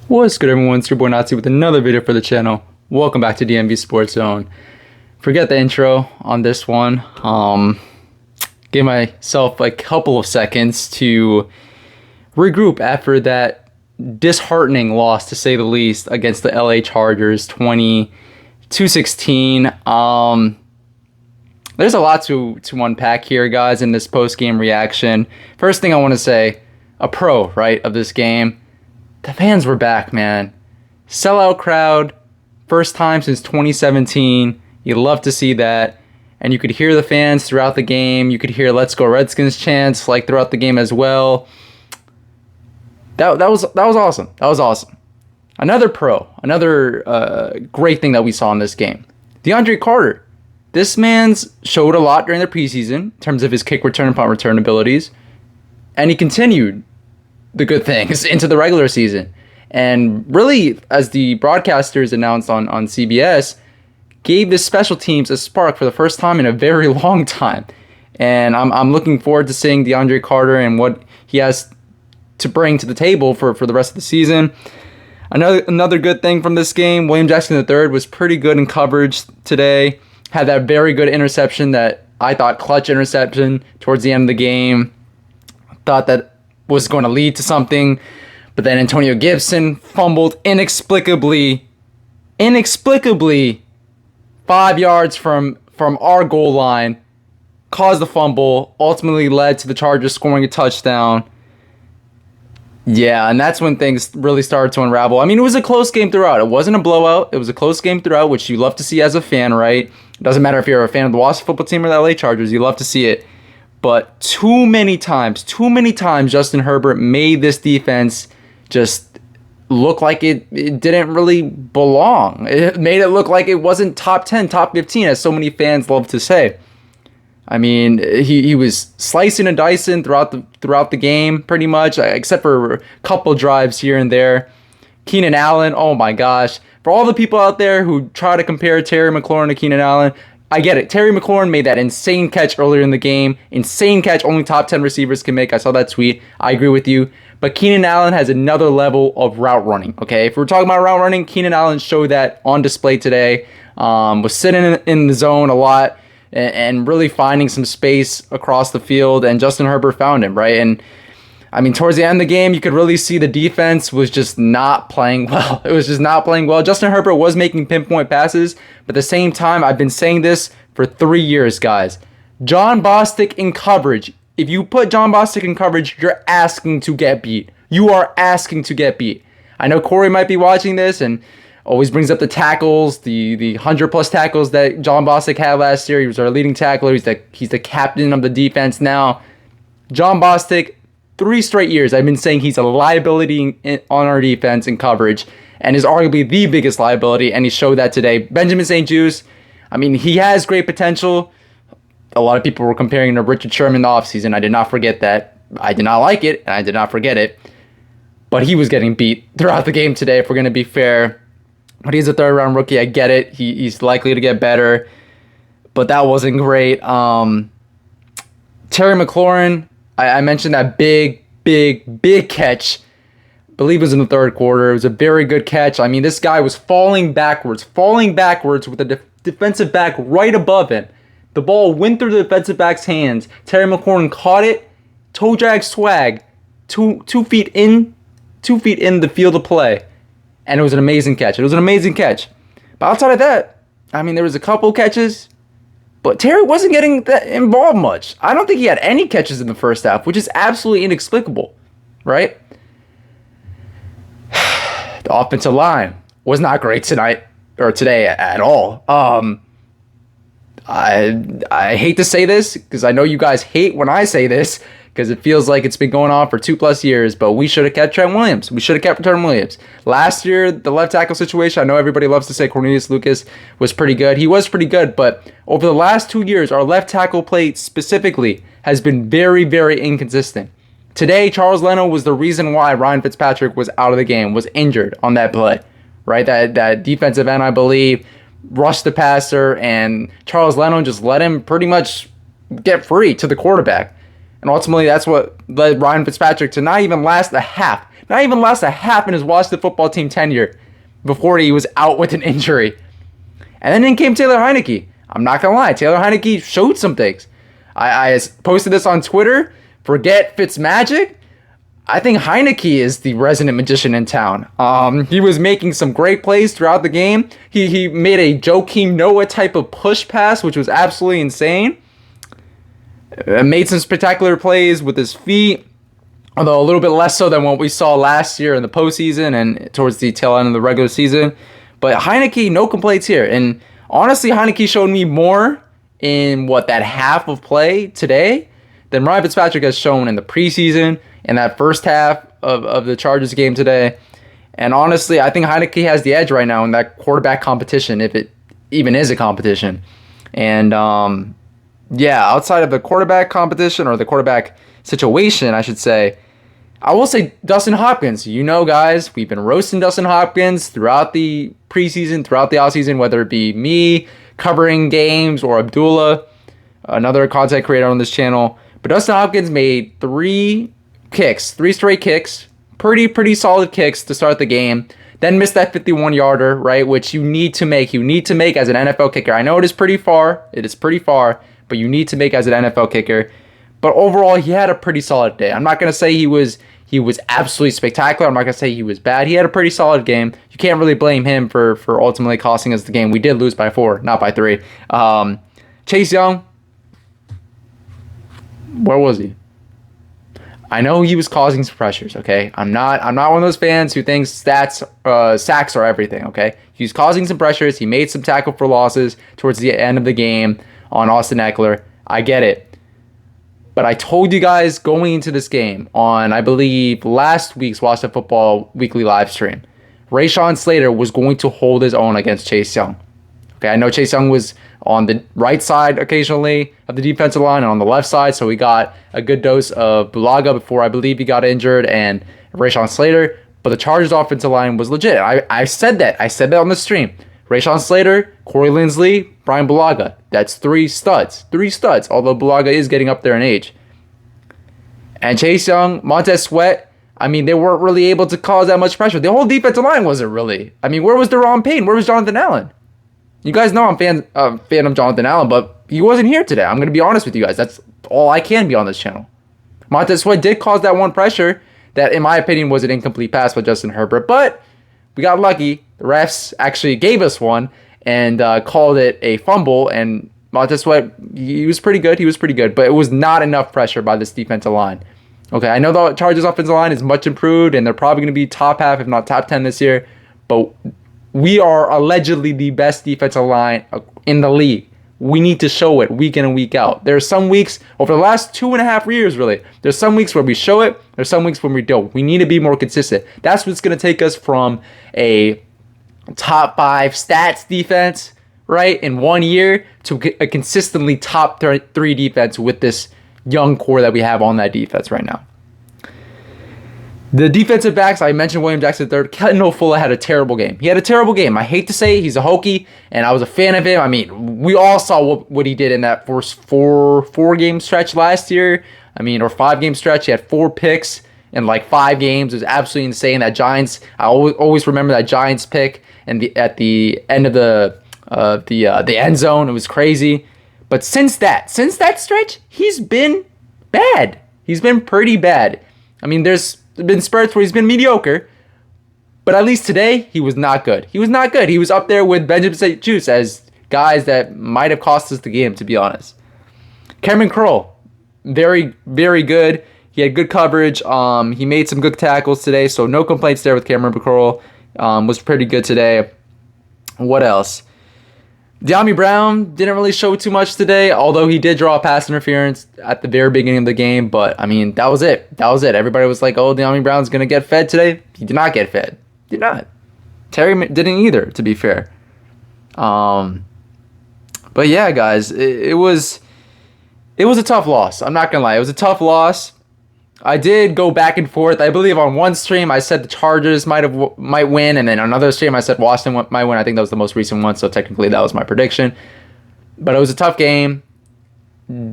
What's good, everyone? It's your boy Nazi with another video for the channel. Welcome back to DMV Sports Zone. Forget the intro on this one. Give myself a couple of seconds to regroup after that disheartening loss, to say the least, against the LA Chargers 20-16. There's a lot to unpack here, guys, in this post-game reaction. First thing I want to say, a pro, right, of this game. The fans were back, man. Sellout crowd, first time since 2017. You love to see that. And you could hear the fans throughout the game. You could hear "Let's Go Redskins" chants throughout the game as well. That was awesome. That was awesome. Another great thing that we saw in this game. Deandre Carter. This man's showed a lot during the preseason in terms of his kick return and punt return abilities. And he continued the good things into the regular season. And really, as the broadcasters announced on CBS, gave the special teams a spark for the first time in a very long time. And I'm looking forward to seeing Deandre Carter and what he has to bring to the table for the rest of the season. Another good thing from this game, William Jackson III was pretty good in coverage today. Had that very good interception, that I thought clutch interception towards the end of the game. Thought that was going to lead to something, but then Antonio Gibson fumbled inexplicably 5 yards from our goal line, caused the fumble, ultimately led to the Chargers scoring a touchdown. Yeah, and that's when things really started to unravel. I mean, it was a close game throughout. It wasn't a blowout. It was a close game throughout, which you love to see as a fan, right? It doesn't matter if you're a fan of the Washington football team or the LA Chargers. You love to see it. But too many times, Justin Herbert made this defense just look like it didn't really belong. It made it look like it wasn't top 10, top 15, as so many fans love to say. I mean, he was slicing and dicing throughout the game, pretty much, except for a couple drives here and there. Keenan Allen, oh my gosh. For all the people out there who try to compare Terry McLaurin to Keenan Allen, I get it. Terry McLaurin made that insane catch earlier in the game. Insane catch only top 10 receivers can make. I saw that tweet. I agree with you. But Keenan Allen has another level of route running, okay? If we're talking about route running, Keenan Allen showed that on display today. Was sitting in the zone a lot and really finding some space across the field. And Justin Herbert found him, right? And I mean, towards the end of the game, you could really see the defense was just not playing well. It was just not playing well. Justin Herbert was making pinpoint passes, but at the same time, I've been saying this for 3 years, guys. Jon Bostic in coverage. If you put Jon Bostic in coverage, you're asking to get beat. You are asking to get beat. I know Corey might be watching this and always brings up the tackles, the 100-plus tackles that Jon Bostic had last year. He was our leading tackler. He's the captain of the defense now. Jon Bostic, 3 straight years, I've been saying he's a liability on our defense in coverage and is arguably the biggest liability, and he showed that today. Benjamin St-Juste, I mean, he has great potential. A lot of people were comparing him to Richard Sherman in the offseason. I did not forget that. I did not like it, and I did not forget it. But he was getting beat throughout the game today, if we're going to be fair. But he's a third-round rookie. I get it. He's likely to get better. But that wasn't great. Terry McLaurin, I mentioned that big catch. I believe it was in the third quarter. It was a very good catch. I mean, this guy was falling backwards with the defensive back right above him. The ball went through the defensive back's hands. Terry McLaurin caught it, toe drag swag, 2 feet in the field of play, and it was an amazing catch. But outside of that, I mean, there was a couple catches. But Terry wasn't getting that involved much. I don't think he had any catches in the first half, which is absolutely inexplicable, right? The offensive line was not great today at all. I hate to say this because I know you guys hate when I say this because it feels like it's been going on for 2+ years, but we should have kept Trent Williams. Last year, the left tackle situation, I know everybody loves to say Cornelius Lucas was pretty good. He was pretty good, but over the last 2 years, our left tackle play specifically has been very, very inconsistent. Today, Charles Leno was the reason why Ryan Fitzpatrick was out of the game, was injured on that play, right? That defensive end, I believe, rushed the passer, and Charles Leno just let him pretty much get free to the quarterback. And ultimately, that's what led Ryan Fitzpatrick to not even last a half. not even last a half in his Washington football team tenure before he was out with an injury. And then in came Taylor Heinicke. I'm not going to lie. Taylor Heinicke showed some things. I posted this on Twitter. Forget Fitzmagic. I think Heinicke is the resident magician in town. He was making some great plays throughout the game. He made a Joakim Noah type of push pass, which was absolutely insane. Made some spectacular plays with his feet, although a little bit less so than what we saw last year in the postseason and towards the tail end of the regular season. But Heinicke, no complaints here. And honestly, Heinicke showed me more in that half of play today than Ryan Fitzpatrick has shown in the preseason, in that first half of the Chargers game today. And honestly, I think Heinicke has the edge right now in that quarterback competition, if it even is a competition. And outside of the quarterback competition, or the quarterback situation, I should say, I will say Dustin Hopkins. You know, guys, we've been roasting Dustin Hopkins throughout the preseason, throughout the offseason, whether it be me covering games or Abdullah, another content creator on this channel. But Dustin Hopkins made three straight kicks, pretty solid kicks to start the game. Then missed that 51-yarder, right, which you need to make. You need to make as an NFL kicker. I know it is pretty far, but you need to make as an NFL kicker. But overall, he had a pretty solid day. I'm not going to say he was absolutely spectacular. I'm not going to say he was bad. He had a pretty solid game. You can't really blame him for ultimately costing us the game. We did lose by 4, not by 3. Chase Young, where was he? I know he was causing some pressures, okay? I'm not one of those fans who thinks sacks are everything, okay? He was causing some pressures. He made some tackle for losses towards the end of the game on Austin Eckler. I get it. But I told you guys going into this game on, I believe, last week's Watch the Football weekly live stream, Rashawn Slater was going to hold his own against Chase Young. Okay, I know Chase Young was on the right side occasionally of the defensive line and on the left side, so we got a good dose of Bulaga before I believe he got injured, and Rashawn Slater. But the Chargers offensive line was legit. I said that. I said that on the stream. Rashawn Slater, Corey Linsley, Brian Bulaga. That's 3 studs. 3 studs, although Bulaga is getting up there in age. And Chase Young, Montez Sweat, I mean, they weren't really able to cause that much pressure. The whole defensive line wasn't really. I mean, where was Deron Payne? Where was Jonathan Allen? You guys know I'm a fan of Jonathan Allen, but he wasn't here today. I'm going to be honest with you guys. That's all I can be on this channel. Montez Sweat did cause that one pressure that, in my opinion, was an incomplete pass by Justin Herbert. But we got lucky. The refs actually gave us one and called it a fumble. And Montez Sweat, he was pretty good. But it was not enough pressure by this defensive line. Okay, I know the Chargers offensive line is much improved, and they're probably going to be top half, if not top 10 this year. But we are allegedly the best defensive line in the league. We need to show it week in and week out. There are some weeks, over the last 2.5 years really, there's some weeks where we show it, there's some weeks when we don't. We need to be more consistent. That's what's going to take us from a top 5 stats defense, right, in 1 year to a consistently top 3 defense with this young core that we have on that defense right now. The defensive backs, I mentioned William Jackson III. Kendall Fuller had a terrible game. He had a terrible game. I hate to say it, he's a Hokie, and I was a fan of him. I mean, we all saw what he did in that first four-game stretch last year. I mean, or 5-game stretch. He had 4 picks in like 5 games. It was absolutely insane. That Giants, I always remember that Giants pick and at the end of the end zone. It was crazy. But since that stretch, he's been bad. He's been pretty bad. I mean, there's been spurts where he's been mediocre, but at least today, he was not good. He was not good. He was up there with Benjamin St. Juice as guys that might have cost us the game, to be honest. Cameron Crowell, very, very good. He had good coverage. He made some good tackles today, so no complaints there with Cameron Crowell. Was pretty good today. What else? De'Ami Brown didn't really show too much today, although he did draw a pass interference at the very beginning of the game. But, I mean, that was it. Everybody was like, oh, De'Ami Brown's going to get fed today. He did not get fed. Did not. Terry didn't either, to be fair. But, yeah, guys, it was a tough loss. I'm not going to lie. It was a tough loss. I did go back and forth. I believe on one stream I said the Chargers might win, and then on another stream I said Washington might win. I think that was the most recent one, so technically that was my prediction. But it was a tough game.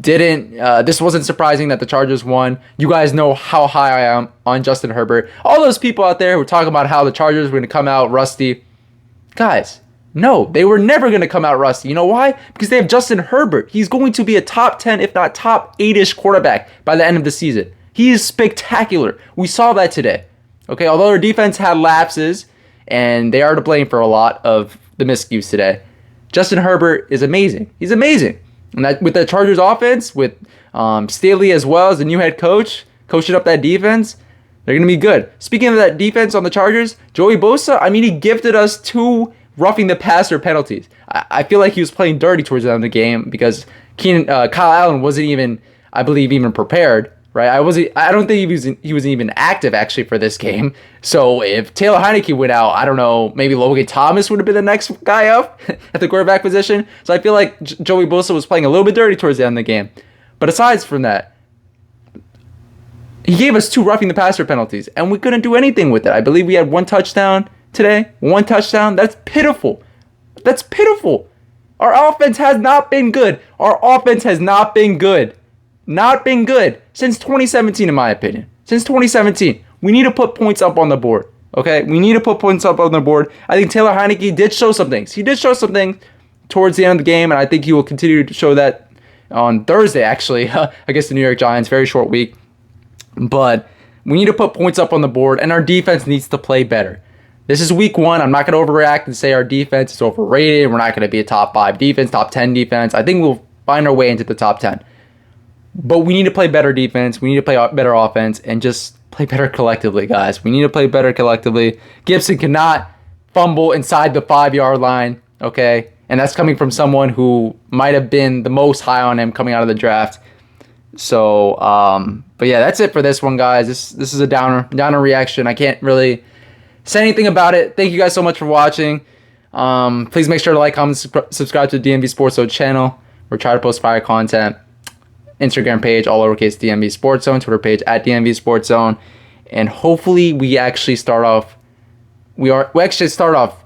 didn't. This wasn't surprising that the Chargers won. You guys know how high I am on Justin Herbert. All those people out there who are talking about how the Chargers were going to come out rusty. Guys, no, they were never going to come out rusty. You know why? Because they have Justin Herbert. He's going to be a top 10, if not top 8-ish quarterback by the end of the season. He is spectacular. We saw that today. Okay, although our defense had lapses, and they are to blame for a lot of the miscues today, Justin Herbert is amazing. He's amazing. And that with the Chargers offense, with Staley as well as the new head coach, coaching up that defense, they're going to be good. Speaking of that defense on the Chargers, Joey Bosa, I mean, he gifted us 2 roughing the passer penalties. I feel like he was playing dirty towards the end of the game because Kyle Allen wasn't even, I believe, even prepared. Right? I don't think he was even active actually for this game. So if Taylor Heineke went out, I don't know, maybe Logan Thomas would have been the next guy up at the quarterback position. So I feel like Joey Bosa was playing a little bit dirty towards the end of the game. But aside from that, he gave us 2 roughing the passer penalties, and we couldn't do anything with it. I believe we had 1 touchdown today. 1 touchdown. That's pitiful. That's pitiful. Our offense has not been good. Our offense has not been good. Not been good since 2017, in my opinion. Since 2017. We need to put points up on the board. Okay? We need to put points up on the board. I think Taylor Heineke did show some things. He did show some things towards the end of the game, and I think he will continue to show that on Thursday, actually, against the New York Giants. Very short week. But we need to put points up on the board, and our defense needs to play better. This is week 1. I'm not going to overreact and say our defense is overrated. We're not going to be a top 5 defense, top 10 defense. I think we'll find our way into the top 10. But we need to play better defense. We need to play better offense and just play better collectively, guys. We need to play better collectively. Gibson cannot fumble inside the 5-yard line, okay? And that's coming from someone who might have been the most high on him coming out of the draft. So, but yeah, that's it for this one, guys. This is a downer reaction. I can't really say anything about it. Thank you guys so much for watching. Please make sure to like, comment, subscribe to the DMV Sports Zone channel. We're trying to post fire content. Instagram page, all lowercase DMV Sports Zone. Twitter page at DMV Sports Zone. And hopefully we actually start off. We actually start off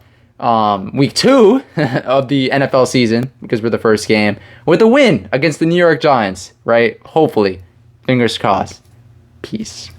week 2 of the NFL season, because we're the first game, with a win against the New York Giants. Right? Hopefully, fingers crossed. Peace.